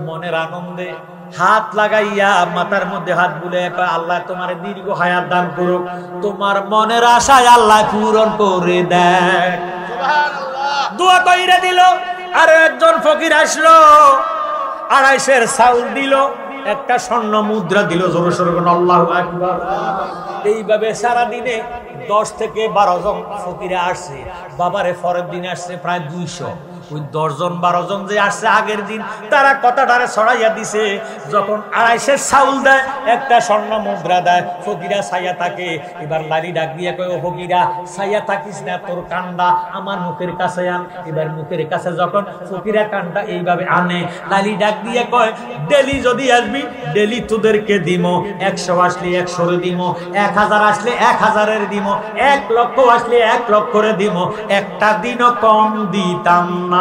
মনের আনন্দে হাত লাগাইয়া মাথার মধ্যে হাত বুলাইয়া কয়, আল্লাহ তোমারে দীর্ঘ হায়াত দান করুক, তোমার মনের আশায় আল্লাহ পূরণ করে দেয়। সুবহানাল্লাহ। দোয়া কইরা দিল। আর একজন ফকির আসলো, 250 চাউল দিল, একটা স্বর্ণ মুদ্রা দিল। জোরে সোরে বলেন আল্লাহু আকবার। এইভাবে সারা দিনে 10 থেকে 12 জন ফকিরা আসছে। বাবারে পরের দিন আসছে প্রায় 200। ওই 10 জন 12 জন যে আসছে আগের দিন, তারা কথাটারে ছড়াইয়া দিছে। যখন 250 চাউল দেয়, একটা স্বর্ণ মুদ্রা দেয়, ফকিরা ছাইয়া থাকে। এবার লালি ডাক দিয়ে কয়, ও ফকিরা ছাইয়া থাকিস না, তোর কান্ডা আমার মুখের কাছে আন। এবার মুখের কাছে যখন ফকিরা কান্ডা এইভাবে আনে, লালি ডাক দিয়ে কয়, ডেলি যদি আসবি ডেলি তোদেরকে দিমো, 100 আসলে 100 রে দিমো, 1000 আসলে 1000 দিমো, 1 লক্ষ আসলে 1 লক্ষ রে দিমো, একটা দিনও কম দিতাম না।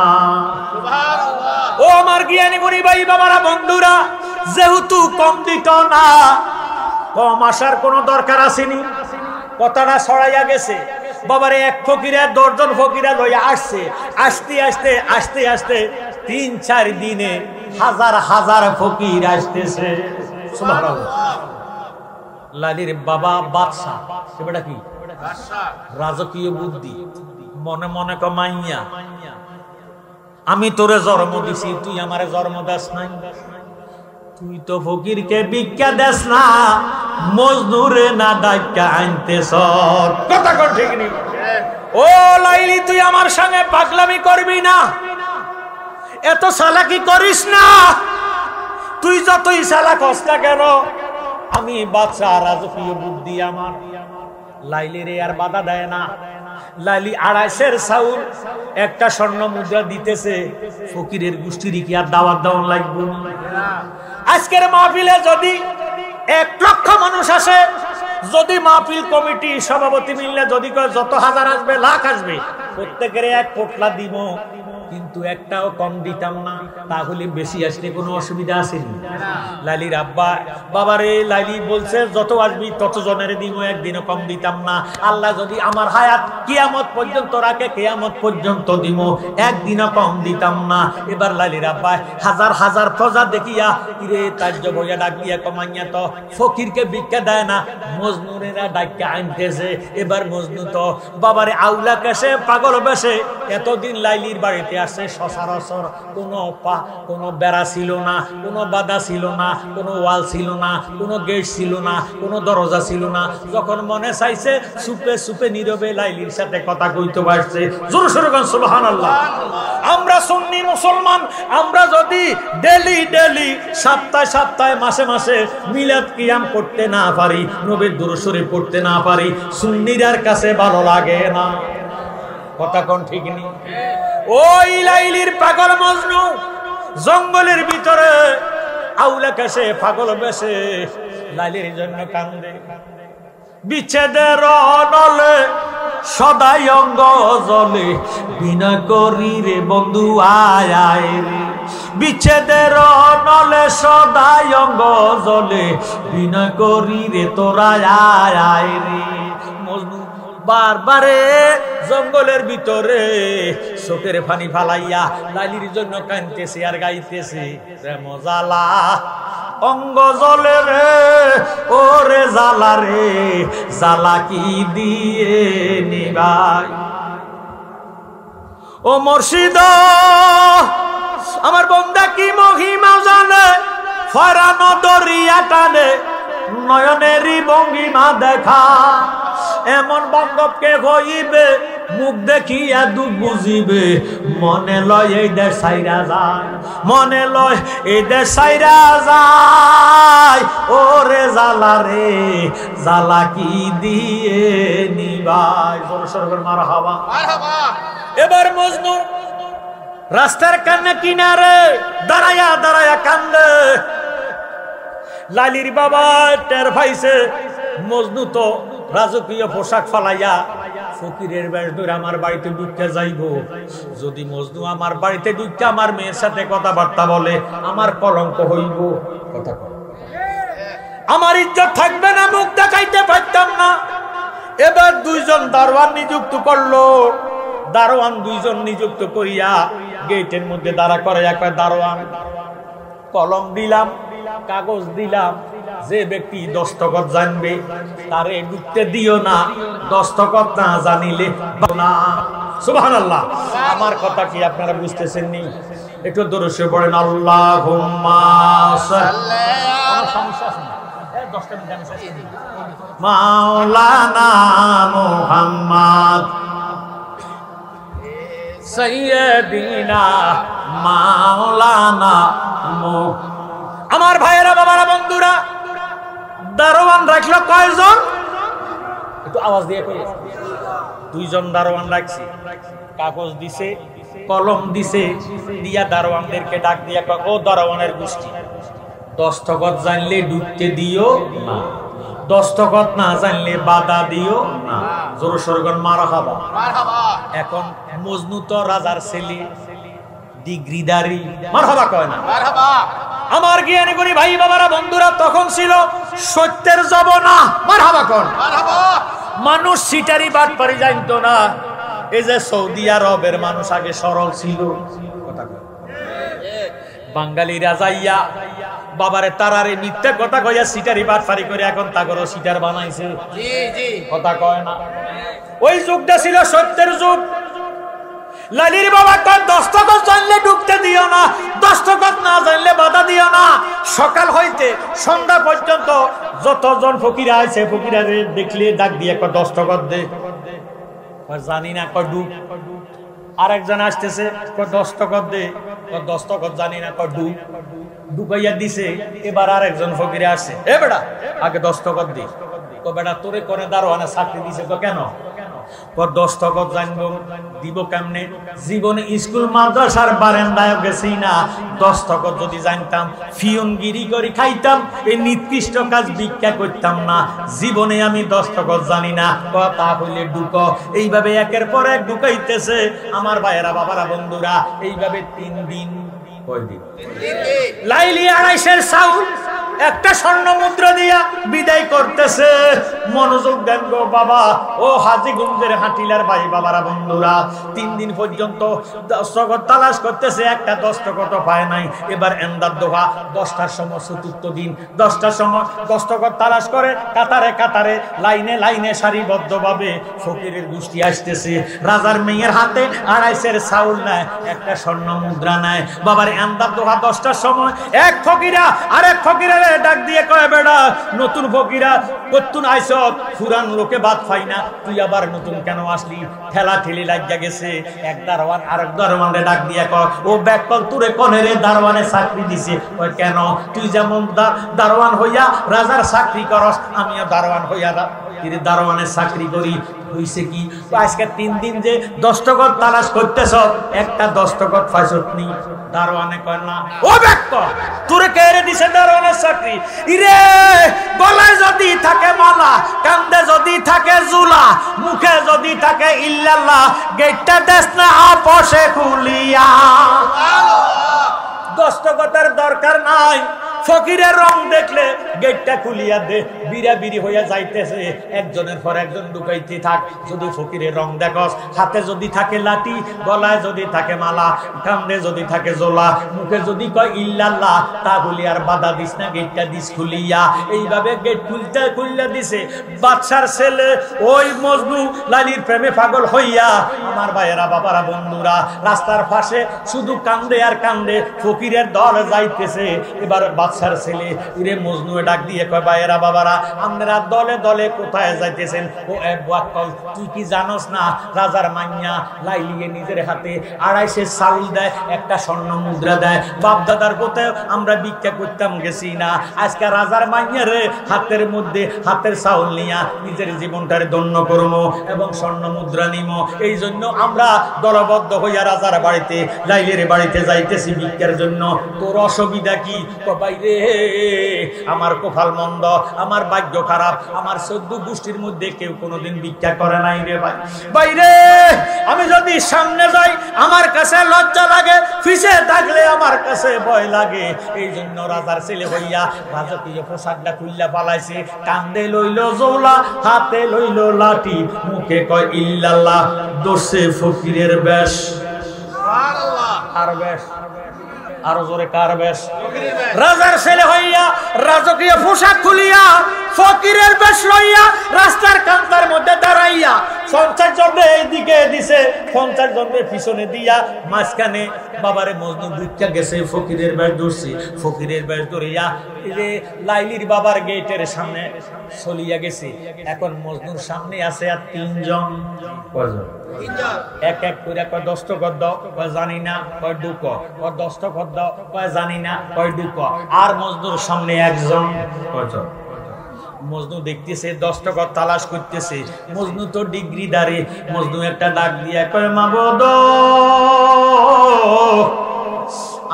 ও আমার জ্ঞানী মুনি ভাই বাবারা বন্ধুরা, যেহেতু কম দিত না, কম আসার কোন দরকার আসেনি। কথাটা ছড়াইয়া গেছে। বাবারে এক ফকিরা 10 জন ফকিরা লইয়া আসছে। আসতে আসতে আস্তে আস্তে 3-4 দিনে হাজার হাজার ফকির আসতেছে। সুবহানাল্লাহ। লালির বাবা বাদশা, সেটা কি রাজকীয় বুদ্ধি। মনে মনে কমাইয়া, আমি তোরে জন্ম দিছি, তুই আমারে জন্ম দাস নাই। তুই তো ফকিরকে ভিক্ষা দেস না, মজনুরে না ডাক্কা আনতেছ। কথা কর ঠিক নেই। ও লাইলি, তুই আমার সঙ্গে পাগলামি করবি না, এত চালাকি করিস না। তুই যতই চালাক হস না কেন, আমি বাদশা, রাজকীয় বুদ্ধি আমার। লাইলি রে আর বাধা দেয় না। লাইলি 250 চাউল, একটা স্বর্ণ মুদ্রা দিতেছে। ফকিরের গোষ্ঠীর কি আর দাওয়াত দেওয়া লাগবে? আজকের মাহফিলে যদি 1 লক্ষ মানুষ আসে, যদি মাহফিল কমিটি সভাপতি মিললে যদি যত হাজার আসবে, লাখ আসবে, প্রত্যেকের 1 পোটলা দিব, কিন্তু একটাও কম দিতাম না। তাহলে বেশি আসলে কোনো অসুবিধা আসেনি? লালির আব্বা, বাবারে লালি বলছে যত আসবি তত জনের দিব, একদিনও কম দিতাম না। আল্লাহ যদি আমার হায়াত কিয়ামত পর্যন্ত রাখে, কিয়ামত পর্যন্ত দিব, একদিনও কম দিতাম না। এবার লালির আব্বা হাজার হাজার প্রজা দেখিয়া ইরে তাজ্য বইয়া ডাক দিয়া কমাইয়া তো ফকিরকে ভিক্ষা দেয় না, মজনুরেরা ডাক্কা আনতেছে। এবার মজনু তো বাবারে আউলা কেসে পাগল বেশে এতদিন লাইলির বাড়িতে আসে সচরাচর কোনো বেড়া ছিল না, কোনো বাধা ছিল না, কোনো ওয়াল ছিল না, কোনো গেট ছিল না, কোনো দরজা ছিল না। যখন মনে চাইছে সুপে সুপে নীরবে লাইলির সাথে কথা কইতে পারছে। জোরে সোরে বলেন সুবহানাল্লাহ। আমরা সুন্নি মুসলমান, আমরা যদি ডেলি ডেলি সপ্তাহে সপ্তাহে মাসে মাসে মিলাদ কিয়াম করতে না পারি, নবীর দুরূদ শরীফ পড়তে না পারি, সুন্নিদের কাছে ভালো লাগে না। কথা কোন ঠিক নেই? ওই লাইলির পাগল মজনু জঙ্গলের ভিতরে আউলা কাছে পাগল বেশে লাইলির জন্য কান্দে। বিচ্ছেদের নলে সদাই অঙ্গ জলে, বিনা করি রে বন্ধু আয় আয় রে। বিচ্ছেদের নলে সদাই অঙ্গ জলে, বিনা করি রে তোরা আয় আয় রে। মজনু বারবারে জঙ্গলের ভিতরে চোখের পানি ফালাইয়া লাইলির জন্য কাঁদতেছে আর গাইতেছে, প্রেম জ্বালা অঙ্গ জলে রে, ওরে জ্বালা রে, জ্বালা কি দিয়ে নিবাই। ও মুর্শিদ আমার বন্দা কি মহিমা জানে, ফরানো দরিয়া টানে নয়নেরই ভঙ্গিমা দেখা। এমন বান্ধবকে হইবে মুখ দেখিয়া দুঃখ বুঝিবে, মনে লয় এই দেশ সাইরা যায়, মনে লয় এই দেশ সাইরা যায়। ওরে জ্বালা রে, জ্বালা কি দিয়ে নিবাই। জোরে সোরে বলেন মারহাবা। এবার মজনু রাস্তার কান্না কিনারে দাঁড়ায়া দাঁড়ায়া কান্দে। লালির বাবা টের পাইছে মজনু তো রাজকীয় পোশাক ফালাইয়া ফকিরের বেশ ধরে আমার বাড়িতে ঢুকতে যাইব। যদি মজনু আমার বাড়িতে ঢুকতে আমার মেয়ের সাথে কথাবার্তা বলে, আমার কলঙ্ক হইব। কথা কয় আমার ইজ্জত থাকবে না, মুখ দেখাইতে পারতাম না। এবার দুইজন দারোয়ান নিযুক্ত করলো। দারোয়ান দুইজন নিযুক্ত করিয়া গেটের মধ্যে দাঁড়া করে। একবার দারোয়ান কলম দিলাম, কাগজ দিলাম, যে ব্যক্তি দস্তখত জানবে তারে ঢুকতে দিও না, দস্তখত না জানিলে না। সুবহানাল্লাহ। আমার কথা কি আপনারা বুঝতেছেন নি? একটু দরুদ শরীফ পড়েন। আল্লাহুম্মা সাল্লি মাওলানা মুহাম্মদ সাইয়্যিদিনা মাওলানা আমার ভাইয়েরা বাবারা বন্ধুরা, দারোয়ান রাখলো কয়জন? একটু আওয়াজ দিয়ে কই। দুইজন দারোয়ান রাখছি। কাগজ দিছে, কলম দিছে, দিয়া দারোয়ানদেরকে ডাক দিয়া কয়, ও দারোয়ানের গোষ্ঠী, দস্তখত জানলে ঢুকতে দিও না, দস্তখত না জানলে বাধা দিও না। জোরে সোরে বলেন মারহাবা। এখন মজনু তো রাজার ছেলে, ডিগ্রিদারি, মারহাবা কয় না? মারহাবা। আমার জ্ঞানী গুণী ভাই বাবারা বন্ধুরা, তখন ছিল সত্যের জমানা। মারহাবা কোন? মারহাবা। মানুষ সিটারি বাটপারি জানতো না। এই যে সৌদি আরবের মানুষ আগে সরল ছিল। কথা কয় বাঙালিরা যাইয়া বাবারে তারারে মিথ্যা কথা কইয়া সিটারি বাটপারি করে এখন তাগরও সিটার বানাইছে। জি জি। কথা কয় না? ওই যুগটা ছিল সত্যের যুগ। লালির বাবা কয়, দস্তখত জানলে ঢুকতে দিও না, দস্তখত না জানলে বাধা দিও না। সকাল হইতে সন্ধ্যা পর্যন্ত যতজন ফকিরা আছে, ফকিরা দেখলে ডাক দিয়ে কয় দস্তখত দে। জানি না, কয় ঢুক। আরেকজন আসতেছে, কয় দস্তখত দে। কয় দস্তখত জানি না, কয় ঢুক। ঢুকাইয়া দিছে। এবার আরেকজন ফকিরে আসছে, এ বেটা আগে দস্তখত দি। কয় বেটা তোরে করে দারোয়ানে চাকরি দিছে। তো কেন? দস্তখত জানবো দিব কেমনে? জীবনে স্কুল মাদ্রাসার বারান্দায় গেছি না, দস্তখত যদি জানতাম ফিয়নগিরি করে খাইতাম, এই নিকৃষ্ট কাজ ভিক্ষা করতাম না। জীবনে আমি দস্তখত জানি না। কথা হইলে ঢুক। এইভাবে একের পর এক ঢুকাইতেছে। আমার ভাইয়েরা বাবারা বন্ধুরা, এইভাবে 3 দিন। কয় দিন? লাইলি 2.5 চাউল একটা স্বর্ণ মুদ্রা দিয়া বিদায় করতেছে। মনোযোগ দেন গো বাবা। ও হাজীগঞ্জের হাটিলার ভাই বাবারা বন্ধুরা, 3 দিন পর্যন্ত দস্তখত তালাশ করতেছে, একটা দস্তখত পায় নাই। এবার এন্দার দোহা 10টার সময়, চতুর্থ দিন 10টার সময় দস্তখত তালাশ করে কাতারে কাতারে লাইনে লাইনে সারিবদ্ধভাবে ফকিরের গোষ্ঠী আসতেছে। রাজার মেয়ের হাতে 2.5 চাউল নেয়, একটা স্বর্ণ মুদ্রা নেয়। বাবার এন্দার দোহা 10টার সময় এক ফকিরা আরেক ফকিরের ডাক দিয়ে কয়, বেড়া নতুন ফকিরা কতুন আইছত, পুরান লোকে বাদ পাই না, তুই আবার নতুন কেন আসলি? ঠেলা ঠেলি লাগিয়া গেছে। এক দারোয়ান আরেক দারোয়ানরে ডাক দিয়ে কয়, ও ব্যাকল তুরে কনেরে দারোয়ানে চাকরি দিছে। কয় কেন? তুই যেমন দারোয়ান হইয়া রাজার চাকরি করস, আমিও দারোয়ান হইয়া দারোয়ানের চাকরি করি। হইছে কি, আজকে 3 দিন যে দস্তখত তালাশ করতেছ, একটা দস্তখত পাইছত নি? দারোয়ানে কয় না। ও ব্যাকল তুরে কেড়ে দিছে দারোয়ানের চাকরি? ইরে গলায় যদি থাকে মালা, কান্দে যদি থাকে জুলা, মুখে যদি থাকে ইল্লাল্লাহ, গেটটা দেশ না আপসে খুলিয়া। দস্তখতের দরকার নাই, ফকিরের রং দেখলে গেটটা খুলিয়া দে, বিরাবিরি হইয়া যাইতেছে, একজনের পর একজন ঢুকাইতে থাক। যদি ফকিরের রং দেখস, হাতে যদি থাকে লাঠি, গলায় যদি থাকে মালা, কান্দে যদি থাকে জোলা, মুখে যদি কয় ইল্লাল্লাহ, তাহলে আর বাধা দিস না, গেটটা দিস খুলিয়া। এইভাবে গেট খুলিয়া দিছে। বাদশার ছেলে ওই মজনু লালির প্রেমে পাগল হইয়া, আমার ভাইয়েরা বাবারা বন্ধুরা, রাস্তার পাশে শুধু কান্দে আর কান্দে, ফকিরের দল যাইতেছে। এবার বাদশার ছেলে ইরে মজনুয়ে ডাক দিয়ে কয়, ভাইয়েরা বাবারা, আপনারা দলে দলে কোথায় যাইতেছেন? ও এক ওয়াক্কল, তুই কি জানোস না রাজার মাইয়া লাইলিয়ে নিজের হাতে 2.5 চাউল দেয়, একটা স্বর্ণ মুদ্রা দেয়। বাপ দাদার কোথায় আমরা ভিক্ষা করতাম গেছি না, আজকে রাজার মাইয়া রে হাতের মধ্যে হাতের চাউল নিয়া নিজের জীবনটারে ধন্য করবো এবং স্বর্ণ মুদ্রা নিব। এই জন্য আমরা দলবদ্ধ হইয়া রাজার বাড়িতে, লাইলির বাড়িতে যাইতেছি ভিক্ষার জন্য। তোর অসুবিধা কি? বাইরে আমার কপাল মন্দ, আমার ভাগ্য খারাপ, আমার 14 গোষ্ঠীর মধ্যে কেউ কোনোদিন ভিক্ষা করে নাই রে ভাই। বাইরে আমি যদি সামনে যাই আমার কাছে লজ্জা লাগে, পিছে থাকলে আমার কাছে ভয় লাগে। এই জন্য রাজার ছেলে হইয়া রাজকীয় পোশাকটা খুললা পালাইছে। কান্দে লইল জৌলা, হাতে লইল লাঠি, মুখে কয় ইল্লাল্লাহ, দোষে ফকিরের বেশ। আর বেশ আরো জোরে কার বেশ? রাজার ছেলে হইয়া রাজকীয় পোশাক খুলিয়া ফকিরের বেশ লইয়া রাস্তার কান্তার মধ্যে দাঁড়াইয়া 50 জনে এইদিকে দিছে, 50 জনের পিছনে দিয়া মাঝখানে বাবারে মজনু ভিক্ষা গেছে, ফকিরের বেশ ধরছে। ফকিরের বেশ ধরিয়া যে লাইলির বাবার গেটের সামনে চলিয়া গেছে। এখন মজনুর সামনে আছে আর 3 জন। কয়জন? 3 জন। এক এক করে কয় দস্তখত দাও, কয় জানি না, কয় ঢুক, কয় দস্তখত দাও, কয় জানি না, কয় ঢুক। আর মজনুর সামনে একজন। কয়জন? মজনু দেখতেছে, দস্তখত তালাশ করতেছে। মজনু তো ডিগ্রিদারে। মজনু একটা ডাক দিয়া কয়, মাবুদ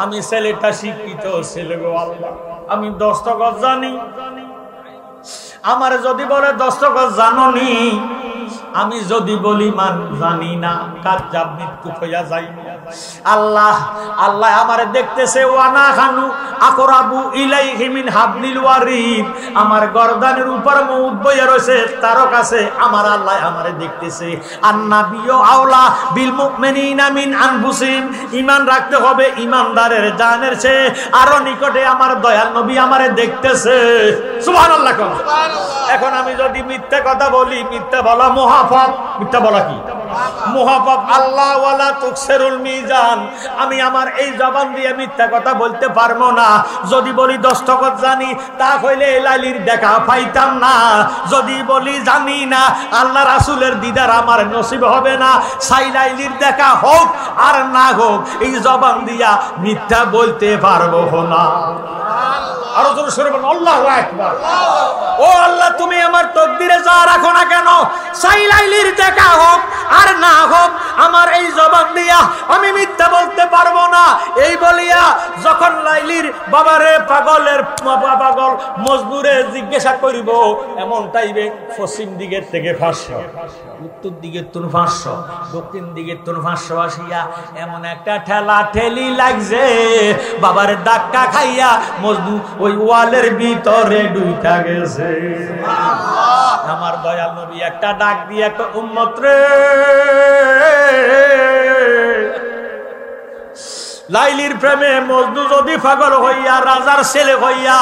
আমি ছেলেটা শিক্ষিত ছেলে গো আল্লাহ, আমি দস্তখত জানি। আমার যদি বলে দস্তখত জানোনি, আমি যদি বলি মান জানি না, কাজ্জাব মৃত্যু হইয়া যাই। আল্লাহ আল্লাহ আমারে দেখতেছে। ওয়ানা খানু আকরাবু ইলাইহি মিন হাবলিল ওয়ারিদ, আমার গর্দানের উপর মউত বইয়া রয়েছে, তার কাছে আমার আল্লাহ আমারে দেখতেছে। আন্নাবিয়্যু আওলা বিল মুমিনিনা মিন আনফুসিহিম, ঈমান রাখতে হবে ঈমানদারের জানের চেয়ে আরো নিকটে আমার দয়াল নবী আমারে দেখতেছে। সুবহানাল্লাহ। এখন আমি যদি মিথ্যা কথা বলি, মিথ্যা বলা মহাপাপ। মিথ্যা বলা কি মহাপাপ? আল্লাহ ওয়ালা তুকসিরুল মিজান। আমি আমার এই জবান দিয়ে মিথ্যা কথা বলতে পারবো না। যদি বলি দস্তখত জানি, তা হইলে লাইলির দেখা পাইতাম না। যদি বলি জানি না, আল্লাহ রাসূলের দিদার আমার নসিব হবে না। সাই লাইলির দেখা হোক আর না হোক, এই জবান দিয়া মিথ্যা বলতে পারবো না। আরো জোরে সরে বলুন আল্লাহু আকবার। ও আল্লাহ, তুমি আমার তকদিরে যা রাখো না কেন, সাই লাইলির দেখা হোক আর না হোক, আমার এই জবান দিয়া আমি মিথ্যা বলতে পারবো না। এই বলিয়া যখন লাইলির বাবারে পাগলের পাগল মজনুরে জিজ্ঞাসা করিব, এমন টাইবে পশ্চিম দিকের থেকে 500, উত্তর দিকের তুন 500, দক্ষিণ দিকের তুন 500 আসিয়া এমন একটা ঠেলা ঠেলি লাগছে, বাবার ধাক্কা খাইয়া মজনু ওই ওয়ালের ভিতরে ঢুইকা গেছে। আমার দয়াল নবী একটা ডাক দিয়ে একটা উম্মত রে, লাইলির প্রেমে মজনু যদি পাগল হইয়া রাজার ছেলে হইয়া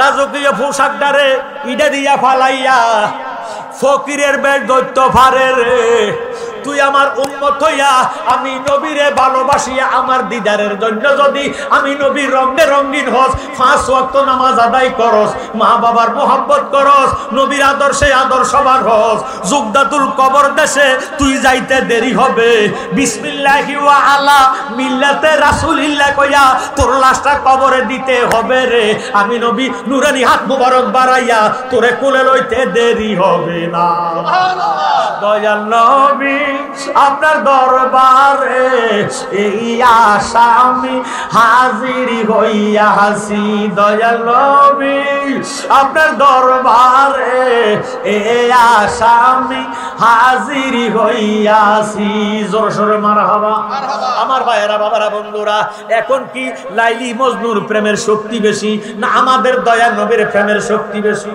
রাজকীয় পোশাকটারে ইডা দিয়া ফালাইয়া ফকিরের বেশ দৈত্য ফারে রে, তুই আমার উম্মত হইয়া আমি নবীরে ভালোবাসিয়া আমার দিদারের জন্য যদি আমি নবীর রঙে রঙিন হস, 5 ওয়াক্ত নামাজ আদায় করস, মা বাবার মোহাব্বত করস, নবীর আদর্শে আদর্শবান হস, যুগদাতুল কবর দেশে তুই যাইতে দেরি হবে, বিসমিল্লাহি ওয়া আলা মিল্লাতে রাসূলিল্লাহ কইয়া তোর লাশটা কবরে দিতে হবে রে, আমি নবী নুরানি হাত মুবারক বাড়াইয়া তোরে কোলে লইতে দেরি হবে না। দয়াল নবী আপনার দরবারে এই আশা আমি হাজির হইয়াছি, দয়াল নবী আপনার দরবারে এই আশা আমি হাজির হইয়াছি। জোরে সোরে মারহাবা। আমার ভাইয়েরা বাবারা বন্ধুরা, এখন কি লাইলি মজনুর প্রেমের শক্তি বেশি না আমাদের দয়াল নবীর প্রেমের শক্তি বেশি?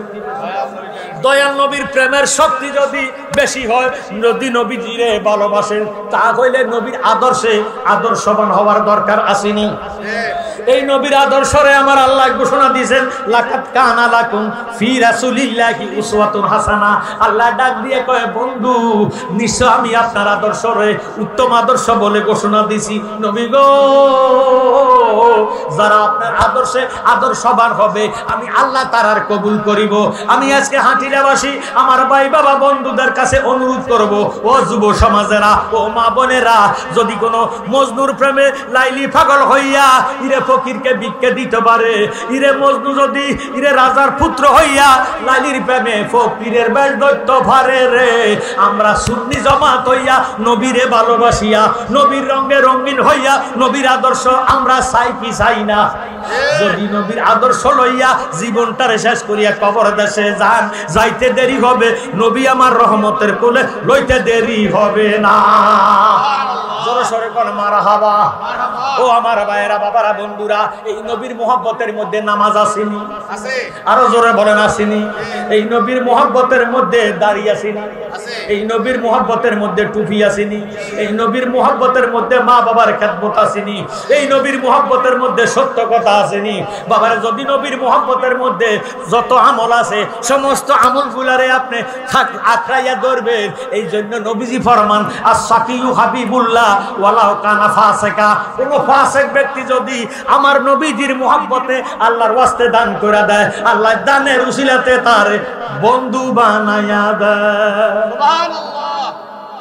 দয়াল নবীর প্রেমের শক্তি যদি বেশি হয়, যদি নবীজিরে ভালোবাসেন, তা হইলে নবীর আদর্শে আদর্শবান হওয়ার দরকার আসেনি? এই নবীর আদর্শরে আমার আল্লাহ ঘোষণা দিয়েছেন, লাকাদ কানা লাকুম ফি রাসূলিল্লাহি উসওয়াতুন হাসানা। আল্লাহ ডাক দিয়ে কয়, বন্ধু নিশ্চয় আমি আপনার আদর্শরে উত্তম আদর্শ বলে ঘোষণা দিছি। নবী গো, যারা আপনার আদর্শে আদর্শবান হবে আমি আল্লাহ তারার কবুল করিব। আমি আজকে হাটিরাবাসী আমার ভাই বাবা বন্ধুদের কাছে অনুরোধ করব, ও যুব সমাজেরা, ও মা বোনেরা, যদি কোনো মজনুর প্রেমে লাইলি পাগল হইয়া ইরে ফকিরকে ভিক্ষা দিতে পারে, ইরে মজনু যদি ইরে রাজার পুত্র হইয়া লাইলির প্রেমে ফকিরের বেশ দৈত্য ভারে রে, আমরা সুন্নি জামাত হইয়া নবীরে ভালোবাসিয়া নবীর রঙে রঙিন হইয়া নবীর আদর্শ আমরা চাই কি চাই না? যদি নবীর আদর্শ লইয়া জীবনটারে শেষ করিয়া কবর দেশে যান, যাইতে দেরি হবে, নবী আমার রহমতের কোলে লইতে দেরি হবে না। জোরে সোরে কোন মারহাবা। ও আমার ভাইয়েরা বাবারা বন্ধুরা, এই নবীর মোহাব্বতের মধ্যে নামাজ আসেনি? আরো জোরে বলেন আসেনি? এই নবীর মোহাব্বতের মধ্যে দাঁড়িয়ে আসেনি? এই নবীর মোহাব্বতের মধ্যে টুপি আসেনি? এই নবীর মোহাব্বতের মধ্যে মা বাবার খেদমত আসেনি? এই নবীর মোহাব্বতের মধ্যে সত্য কথা আসেনি? বাবার যদি নবীর মোহাব্বতের মধ্যে যত আমল আছে সমস্ত আমলগুলারে আপনি আঁকড়াইয়া ধরবেন। এই জন্য নবীজি ফরমান, আস-সাকিয়ু হাবিবুল্লাহ ওয়ালাউ কানা ফাসিকা। কোন ফাসিক ব্যক্তি যদি আমার নবীজির মোহাব্বতে আল্লাহর ওয়াস্তে দান করে দেয়, আল্লাহ দানের উসিলাতে তার বন্ধু বানায়া দেয়। সুবহানাল্লাহ।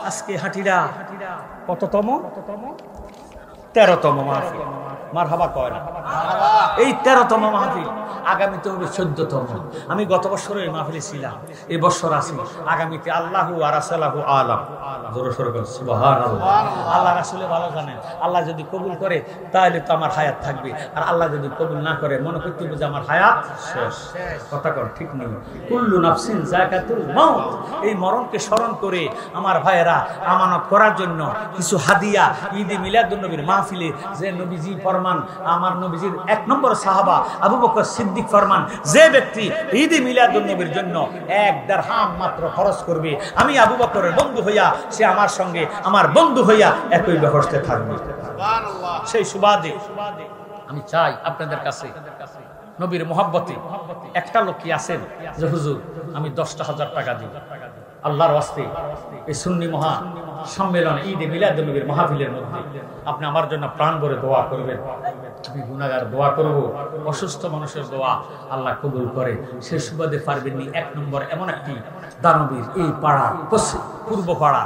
আজকে হাটিরা কততম? 13তম মাহফিল। মারহাবা কয় না? এই 13তম মাহফিল, আগামীতে হবে 14তম। আমি গত বছর এই মাহফিলে ছিলাম, এই বছর আছি, আগামীতে আল্লাহু ওয়া রাসূলুহু আলাম। জোরে সোরে বলেন সুবহানাল্লাহ। আল্লাহ রাসূলে ভালো জানেন। আল্লাহ যদি কবুল করে তাহলে তো আমার হায়াত থাকবে, আর আল্লাহ যদি কবুল না করে মনে করতে হবে যে আমার হায়াত শেষ। কথা কোন ঠিক নেই? কুল্লু নাফসিন যাকাতুল মাউত। এই মরণকে স্মরণ করে আমার ভাইয়েরা আমানত করার জন্য কিছু হাদিয়া ঈদে মিলাদুন নবীর মাহফিলে, যে নবীজি ফরমান, আমার নবীজির 1 নম্বর সাহাবা আবু বকর সিদ্দিক ফরমান, যে ব্যক্তি ঈদে মিলাদুন নবীর জন্য 1 দিরহাম মাত্র খরচ করবে, আমি আবু বকরের বন্ধু হইয়া সে আমার সঙ্গে আমার বন্ধু হইয়া একই ব্যবস্থা থাকবে। সুবহানাল্লাহ। সেই সুবাদে আমি চাই আপনাদের কাছে নবীর মোহাব্বতে একটা লোক কি আছেন যে হুজুর আমি 10,000 টাকা দিই আল্লাহর ওয়াস্তে এই সুন্নি মহা সম্মেলন ঈদে মিলাদুন নবীর মাহফিলের মধ্যে আপনি আমার জন্য প্রাণ ভরে দোয়া করবেন। আমি গুনাহগার দোয়া করব, অসুস্থ মানুষের দোয়া আল্লাহ কবুল করে। সেই সুবাদে পারবেননি 1 নম্বর এমন একটি দানবীর এই পাড়ার পূর্ব পাড়া